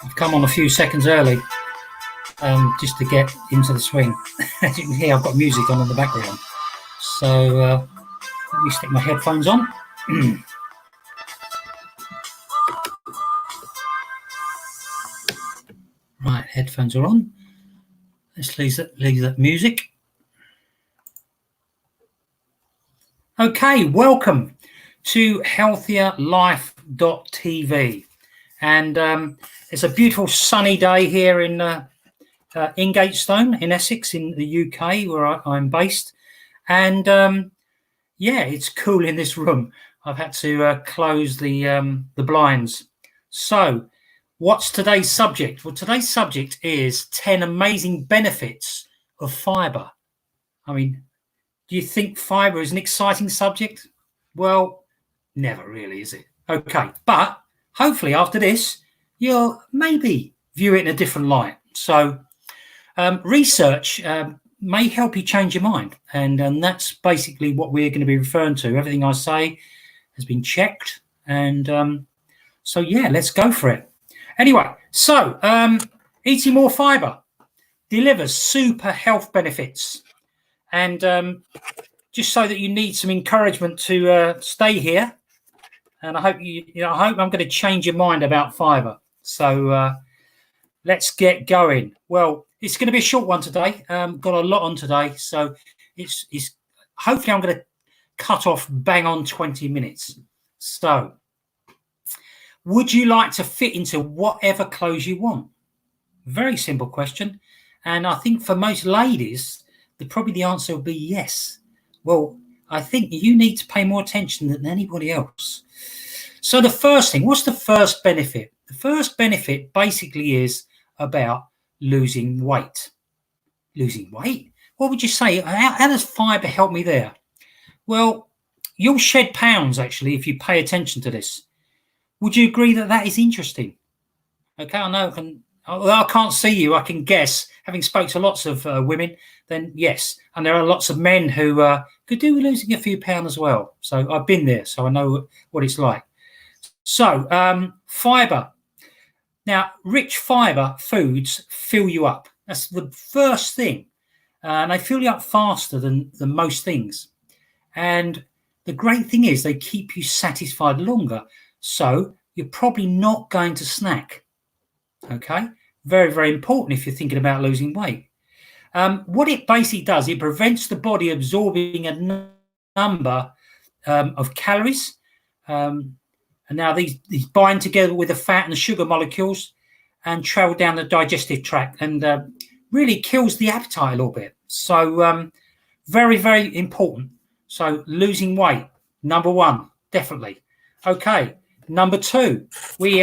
I've come on a few seconds early just to get into the swing. As you can hear, I've got music on in the background. So let me stick my headphones on. Right, headphones are on. Let's leave that music. Okay, welcome to HealthierLife.tv. And it's a beautiful sunny day here in Ingatestone in Essex in the UK, where I'm based. And yeah, it's cool in this room. I've had to close the blinds. So what's today's subject? Well, today's subject is 10 amazing benefits of fibre. I mean, do you think fibre is an exciting subject? Well, never really, is it? Okay, but hopefully after this, you'll maybe view it in a different light. So research may help you change your mind. And that's basically what we're going to be referring to. Everything I say has been checked. And so, yeah, let's go for it. Anyway, so eating more fibre delivers super health benefits. And just so that you need some encouragement to stay here. And I hope I hope I'm going to change your mind about fibre. So let's get going. Well, it's going to be a short one today. Got a lot on today, so it's hopefully I'm going to cut off bang on 20 minutes. So, would you like to fit into whatever clothes you want? Very simple question, and I think for most ladies, probably the answer will be yes. Well, I think you need to pay more attention than anybody else. So the first thing, what's the first benefit? The first benefit basically is about losing weight. Losing weight? What would you say? How does fibre help me there? Well, you'll shed pounds, actually, if you pay attention to this. Would you agree that that is interesting? Okay, I know. I can't see you. I can guess, having spoke to lots of women, then yes. And there are lots of men who could do with losing a few pounds as well. So I've been there, so I know what it's like. So fibre. Now, rich fibre foods fill you up. That's the first thing. And they fill you up faster than most things. And the great thing is they keep you satisfied longer. So you're probably not going to snack. Okay, very, very important if you're thinking about losing weight. What it basically does, it prevents the body absorbing a number of calories. And now these bind together with the fat and the sugar molecules and travel down the digestive tract and really kills the appetite a little bit. So very, very important. So losing weight, number one, definitely. Okay, number two, we've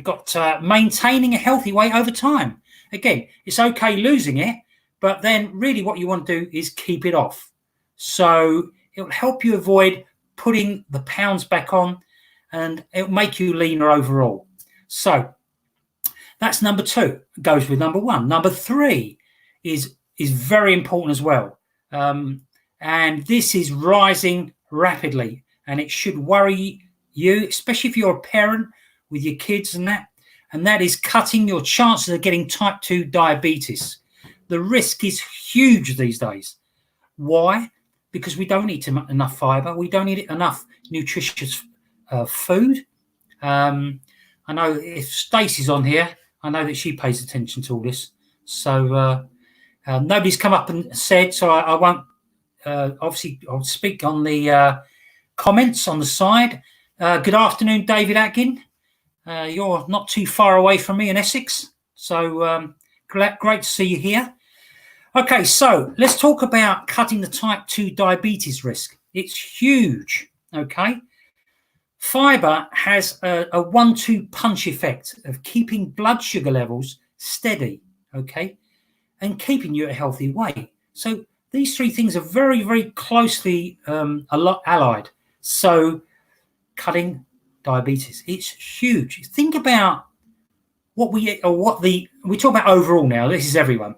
got maintaining a healthy weight over time. Again, it's okay losing it, but then really what you want to do is keep it off. So it will help you avoid putting the pounds back on, and it will make you leaner overall. So that's number two. It goes with number one. Number three is very important as well. And this is rising rapidly, and it should worry you, especially if you're a parent with your kids and that is cutting your chances of getting type 2 diabetes. The risk is huge these days. Why? Because we don't eat enough fibre. We don't eat enough nutritious food. I know if Stacey's on here, I know that she pays attention to all this. So nobody's come up and said, so I won't, obviously I'll speak on the comments on the side. Good afternoon, David Atkin. You're not too far away from me in Essex, so great to see you here. Okay, so let's talk about cutting the type 2 diabetes risk. It's huge, okay? Fibre has a 1-2 punch effect of keeping blood sugar levels steady, okay, and keeping you at a healthy weight. So these three things are very, very closely allied. So cutting diabetes, it's huge. Think about what we eat, or we talk about overall now. This is everyone.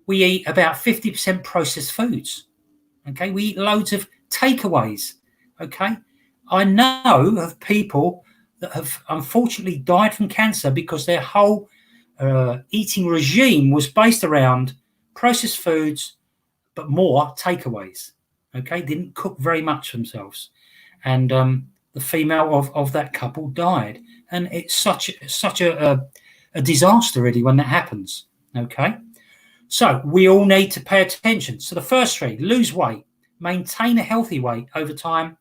We eat about 50% processed foods. Okay, we eat loads of takeaways. Okay, I know of people that have unfortunately died from cancer because their whole eating regime was based around processed foods, but more takeaways. Okay, didn't cook very much themselves, and the female of that couple died, and it's such a disaster really when that happens. Okay, so we all need to pay attention. So the first three: lose weight, maintain a healthy weight over time,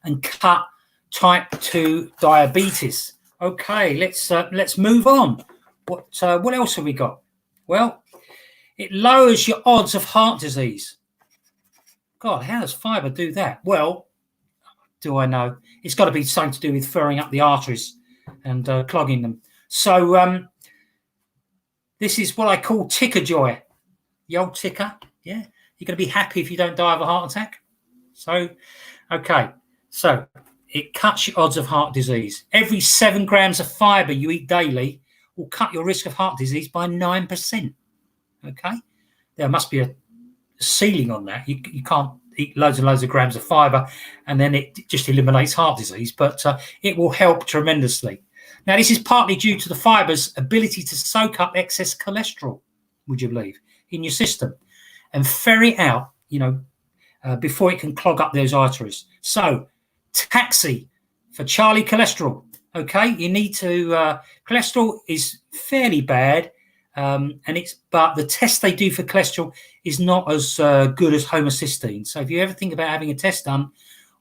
and cut type 2 diabetes. Okay, let's move on. What else have we got? Well, it lowers your odds of heart disease. God, how does fibre do that? Well, do I know? It's got to be something to do with furring up the arteries and clogging them. So this is what I call ticker joy. The old ticker, yeah. You're going to be happy if you don't die of a heart attack. So, okay. So it cuts your odds of heart disease. Every 7 grams of fibre you eat daily will cut your risk of heart disease by 9%. Okay? There must be a ceiling on that. You can't eat loads and loads of grams of fibre and then it just eliminates heart disease, but it will help tremendously. Now, this is partly due to the fibre's ability to soak up excess cholesterol, would you believe, in your system and ferry it out, before it can clog up those arteries. So, taxi for Charlie cholesterol. Okay, you need to. Cholesterol is fairly bad, but the test they do for cholesterol is not as good as homocysteine. So if you ever think about having a test done,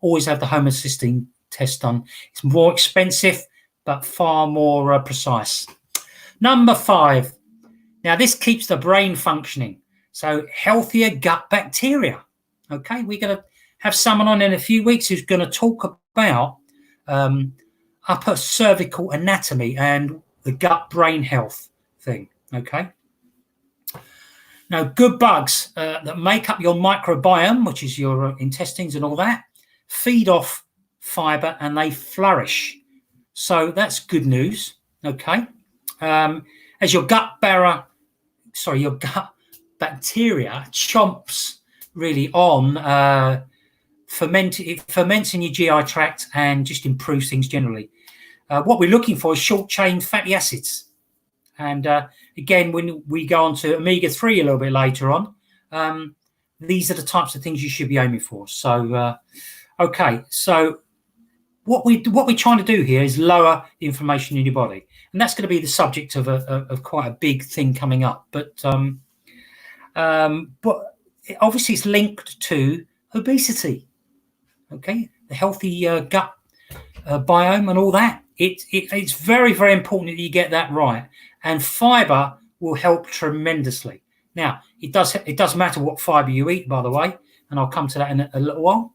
always have the homocysteine test done. It's more expensive, but far more precise. Number 5. Now this keeps the brain functioning. So healthier gut bacteria. Okay, we're going to have someone on in a few weeks who's going to talk about upper cervical anatomy and the gut-brain health thing. Okay. Now, good bugs that make up your microbiome, which is your intestines and all that, feed off fibre and they flourish. So that's good news. Okay. As your gut bacteria chomps really on it ferments in your GI tract and just improves things generally. What we're looking for is short-chain fatty acids. And again, when we go on to omega-3 a little bit later on, these are the types of things you should be aiming for. So, okay. So what we're trying to do here is lower the inflammation in your body. And that's going to be the subject of quite a big thing coming up. But obviously it's linked to obesity. Okay, the healthy gut biome and all that. It's very, very important that you get that right. And fibre will help tremendously. Now, it does matter what fibre you eat, by the way, and I'll come to that in a little while.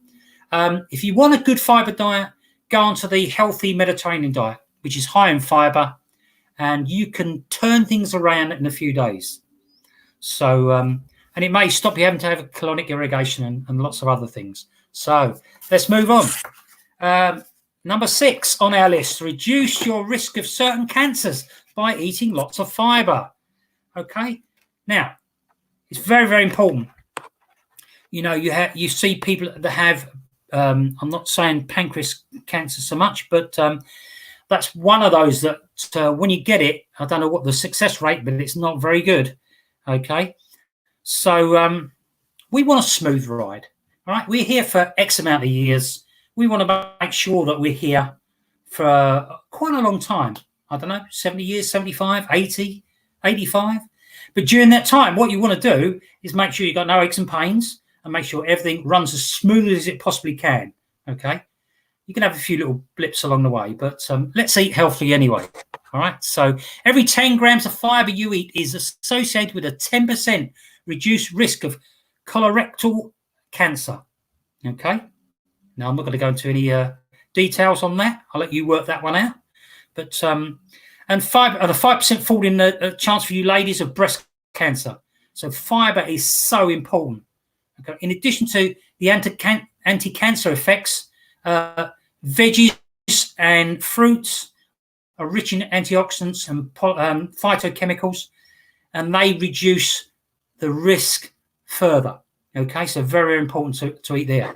If you want a good fibre diet, go on to the healthy Mediterranean diet, which is high in fibre, and you can turn things around in a few days. So, and it may stop you having to have colonic irrigation and lots of other things. So let's move on. Number 6 on our list: reduce your risk of certain cancers by eating lots of fibre. Okay, now it's very, very important. You see people that have. I'm not saying pancreas cancer so much, but that's one of those that when you get it, I don't know what the success rate, but it's not very good. Okay, so we want a smooth ride. All right, we're here for X amount of years. We want to make sure that we're here for quite a long time. I don't know, 70 years, 75, 80, 85. But during that time, what you want to do is make sure you've got no aches and pains and make sure everything runs as smoothly as it possibly can. Okay? You can have a few little blips along the way, but let's eat healthy anyway. All right? So every 10 grams of fibre you eat is associated with a 10% reduced risk of colorectal cancer. Okay? Now, I'm not going to go into any details on that. I'll let you work that one out. But and the 5% fall in the chance for you ladies of breast cancer. So fibre is so important. Okay. In addition to the anti-cancer effects, veggies and fruits are rich in antioxidants and phytochemicals, and they reduce the risk further. Okay, so very, very important to eat there.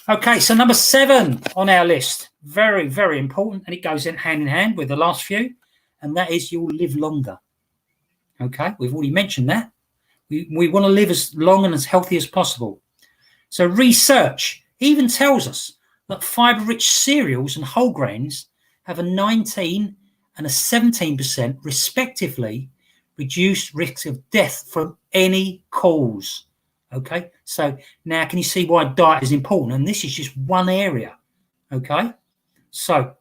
Okay, so number 7 on our list, very, very important, and it goes in hand with the last few, and that is you'll live longer. Okay, we've already mentioned that. We want to live as long and as healthy as possible. So research even tells us that fibre-rich cereals and whole grains have a 19 and a 17% respectively reduced risk of death from any cause. Okay, so now can you see why diet is important? And this is just one area. Okay, so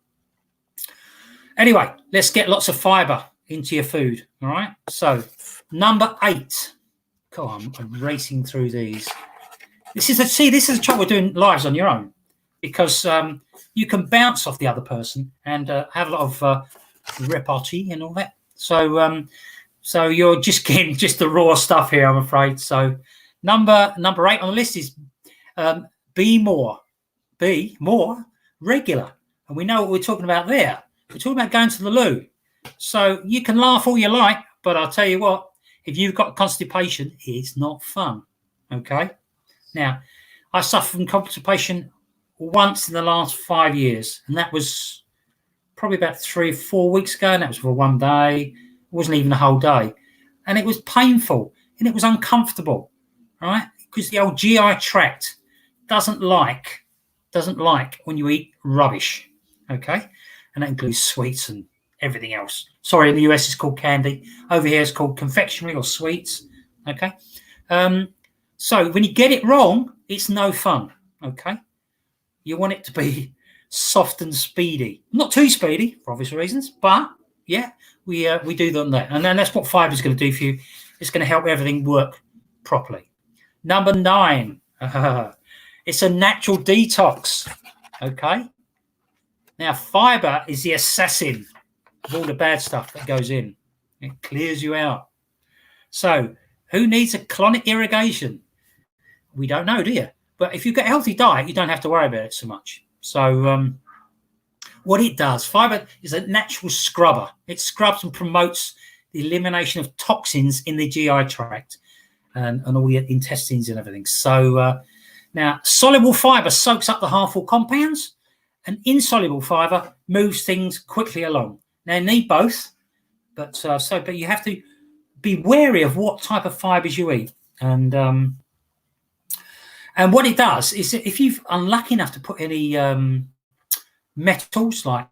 anyway, let's get lots of fibre into your food. All right, so number 8. Come on, I'm racing through these. This is the trouble with doing lives on your own, because you can bounce off the other person and have a lot of repartee and all that. So you're just getting just the raw stuff here, I'm afraid. So number 8 on the list is be more regular. And we know what we're talking about there. We're talking about going to the loo. So you can laugh all you like, but I'll tell you what, if you've got constipation, it's not fun. Okay? Now, I suffered from constipation once in the last 5 years, and that was probably about 3 or 4 weeks ago, and that was for one day. It wasn't even a whole day. And it was painful, and it was uncomfortable, right? Because the old GI tract doesn't like when you eat rubbish, okay? And that includes sweets and everything else. Sorry, in the US it's called candy. Over here it's called confectionery or sweets, okay? So when you get it wrong, it's no fun, okay? You want it to be soft and speedy. Not too speedy, for obvious reasons, but, yeah, we do that. And then that's what fibre is going to do for you. It's going to help everything work properly. Number 9, it's a natural detox, okay? Now, fibre is the assassin of all the bad stuff that goes in. It clears you out. So who needs a colonic irrigation? We don't know, do you? But if you've got a healthy diet, you don't have to worry about it so much. So what it does, fibre is a natural scrubber. It scrubs and promotes the elimination of toxins in the GI tract and all the intestines and everything. So now, soluble fibre soaks up the harmful compounds, and insoluble fibre moves things quickly along. Now, you need both, but you have to be wary of what type of fibres you eat. And what it does is that if you're unlucky enough to put any metals like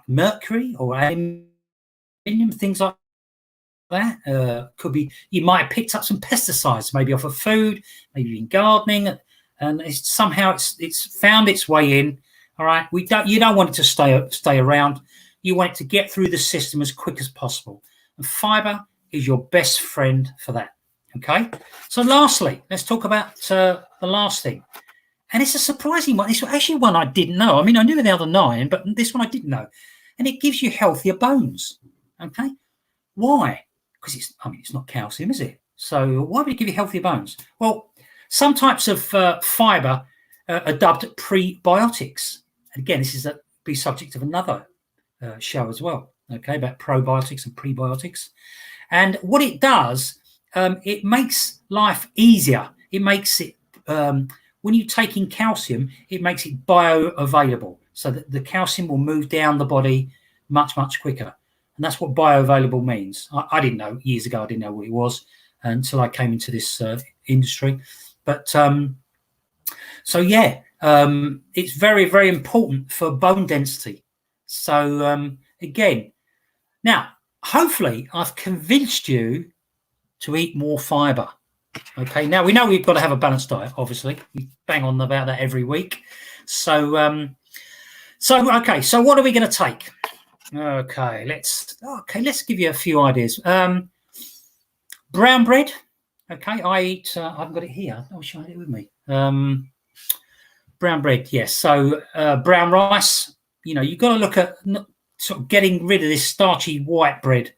mercury or aluminium, things like that, could be, you might have picked up some pesticides, maybe off of food, maybe in gardening, and it's found its way in. All right, you don't want it to stay around. You want it to get through the system as quick as possible. And fibre is your best friend for that. Okay, so lastly, let's talk about the last thing. And it's a surprising one. It's actually one I didn't know. I mean, I knew the other 9, but this one I didn't know. And it gives you healthier bones. Okay, why? Because it's not calcium, is it? So why would it give you healthier bones? Well, some types of fibre are dubbed prebiotics. And again, this is be subject of another show as well. Okay, about probiotics and prebiotics. And what it does, it makes life easier. It makes it, when you take in calcium, it makes it bioavailable, so that the calcium will move down the body much, much quicker. And that's what bioavailable means. I didn't know years ago. I didn't know what it was until I came into this industry. But so yeah, it's very, very important for bone density. So again, now hopefully I've convinced you to eat more fibre. Okay, now we know we've got to have a balanced diet. Obviously, we bang on about that every week. So okay. So what are we going to take? Okay, let's give you a few ideas. Brown bread. Okay, I eat. I haven't got it here. I wish I had it with me. Brown bread. Yes. So brown rice. You know, you've got to look at sort of getting rid of this starchy white bread.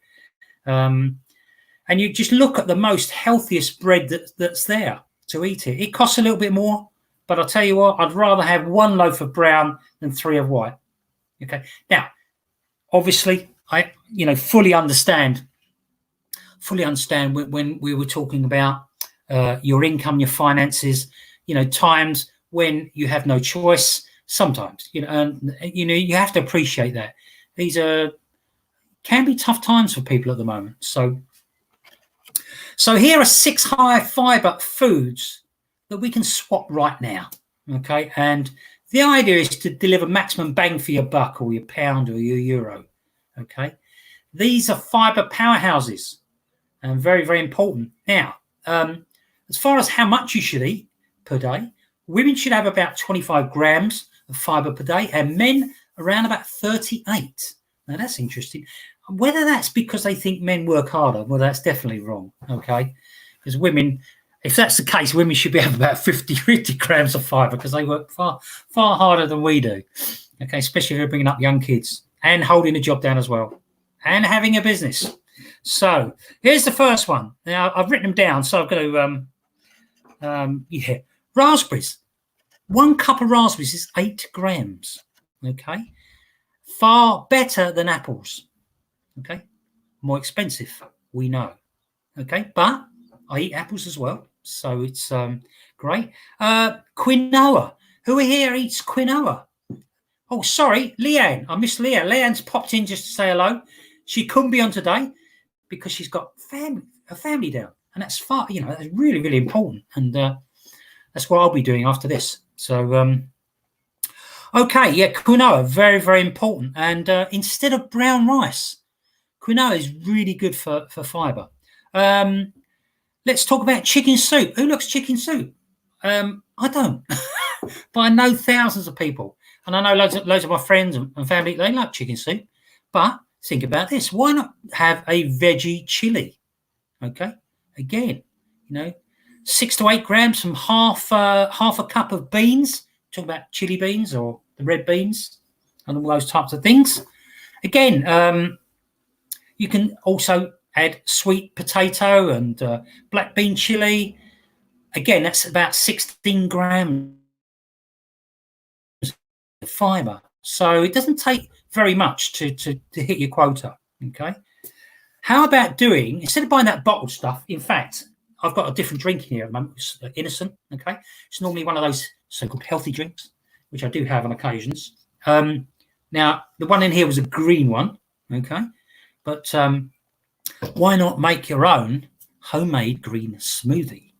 And you just look at the most healthiest bread that's there to eat it. It costs a little bit more, but I'll tell you what, I'd rather have 1 loaf of brown than 3 of white. Okay. Now, obviously, I fully understand when we were talking about your income, your finances, times when you have no choice. Sometimes, and you have to appreciate that these can be tough times for people at the moment. So here are 6 high fiber foods that we can swap right now. Okay, and the idea is to deliver maximum bang for your buck, or your pound, or your euro. Okay, these are fiber powerhouses, and very, very important. Now, as far as how much you should eat per day, women should have about 25 grams of fiber per day, and men around about 38. Now, that's interesting. Whether that's because they think men work harder, well, that's definitely wrong. Okay, because women, if that's the case, women should be having about 50 grams of fiber, because they work far harder than we do. Okay, especially if they're bringing up young kids and holding a job down as well, and having a business. So here's the first one. Now, I've written them down, so I've got to raspberries. 1 cup of raspberries is 8 grams. Okay, far better than apples. Okay, more expensive, we know. Okay, but I eat apples as well, so it's great. Quinoa. Who here eats quinoa? Oh, sorry, Leanne. I missed Leanne. Leanne's popped in just to say hello. She couldn't be on today because she's got a family down, and that's that's really, really important, and that's what I'll be doing after this. So okay, yeah, quinoa, very, very important. And instead of brown rice, quinoa is really good for fiber. Let's talk about chicken soup. Who likes chicken soup? I don't, but I know thousands of people, and I know loads of my friends and family, they like chicken soup. But think about this: why not have a veggie chili? Okay, again, 6 to 8 grams from half a cup of beans. Talk about chili beans or the red beans and all those types of things. Again, you can also add sweet potato and black bean chili. Again, that's about 16 grams of fiber. So it doesn't take very much to hit your quota. Okay. How about doing, instead of buying that bottled stuff, in fact, I've got a different drink in here at the moment. It's innocent. Okay. It's normally one of those so-called healthy drinks, which I do have on occasions. Now, the one in here was a green one. Okay. But why not make your own homemade green smoothie,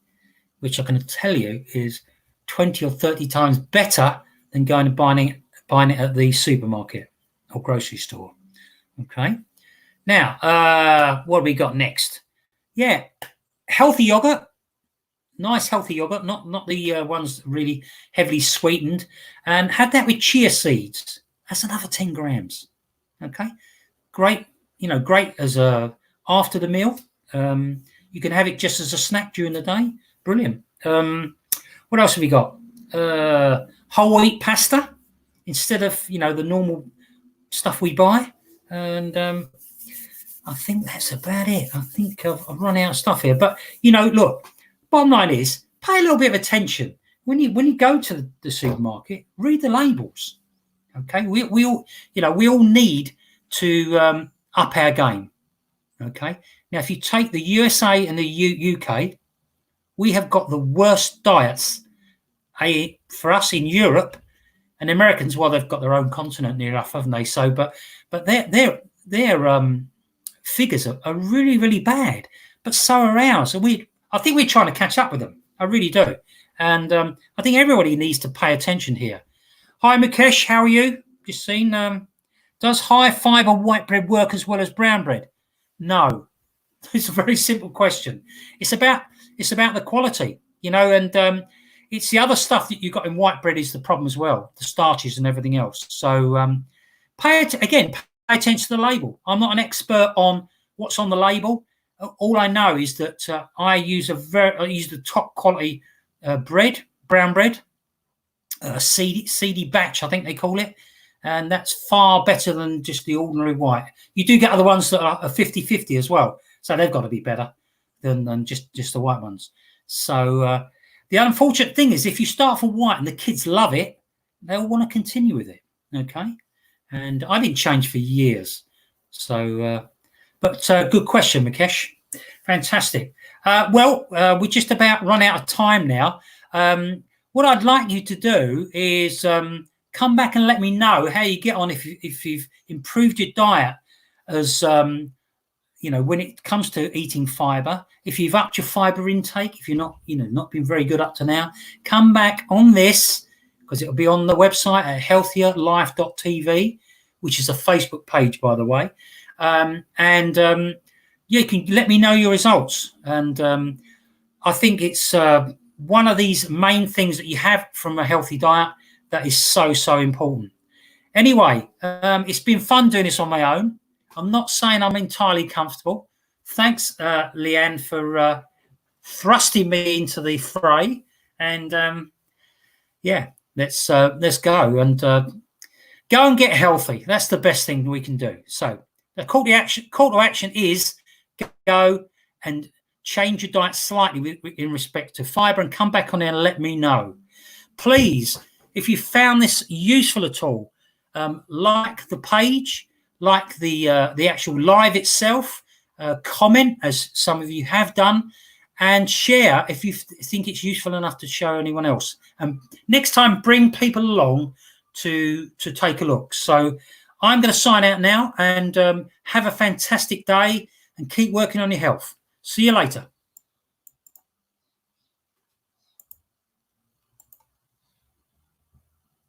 which I can tell you is 20 or 30 times better than going and buying it at the supermarket or grocery store. Okay. Now, what have we got next? Yeah, healthy yogurt. Nice healthy yogurt, not the ones really heavily sweetened. And have that with chia seeds. That's another 10 grams. Okay. Great, great as after the meal. You can have it just as a snack during the day. Brilliant. What else have we got? Whole wheat pasta instead of the normal stuff we buy. And I think that's about it. I think I've run out of stuff here. But look, bottom line is pay a little bit of attention when you go to the supermarket. Read the labels. Okay, we all need to up our game. Okay, now if you take the USA and the UK, we have got the worst diets for us in Europe, and the Americans, well, they've got their own continent near enough, haven't they? So, but their figures are really, really bad. But so are ours, and I think we're trying to catch up with them. I really do, and I think everybody needs to pay attention here. Hi, Mukesh, how are you? Just seen. Does high fiber white bread work as well as brown bread? No. It's a very simple question. It's about the quality, and it's the other stuff that you got in white bread is the problem as well, the starches and everything else. So pay attention to the label. I'm not an expert on what's on the label. All I know is that I use the top quality brown bread, seedy batch, I think they call it. And that's far better than just the ordinary white. You do get other ones that are 50-50 as well. So they've got to be better than just the white ones. So the unfortunate thing is if you start from white and the kids love it, they'll want to continue with it. Okay. And I didn't change for years. So, but good question, Mukesh. Fantastic. We just about run out of time now. what I'd like you to do is come back and let me know how you get on, if you've improved your diet as when it comes to eating fibre. If you've upped your fibre intake, if you're not been very good up to now, come back on this, because it'll be on the website at HealthierLife.tv, which is a Facebook page, by the way. You can let me know your results. And I think it's one of these main things that you have from a healthy diet that is so, so important. Anyway, it's been fun doing this on my own. I'm not saying I'm entirely comfortable. Thanks, Leanne, for thrusting me into the fray. And let's go and get healthy. That's the best thing we can do. So the call to action is go and change your diet slightly in respect to fibre, and come back on there and let me know. Please, if you found this useful at all, like the page, like the actual live itself, comment, as some of you have done, and share if you think it's useful enough to show anyone else. And next time, bring people along to take a look. So I'm going to sign out now, and have a fantastic day, and keep working on your health. See you later.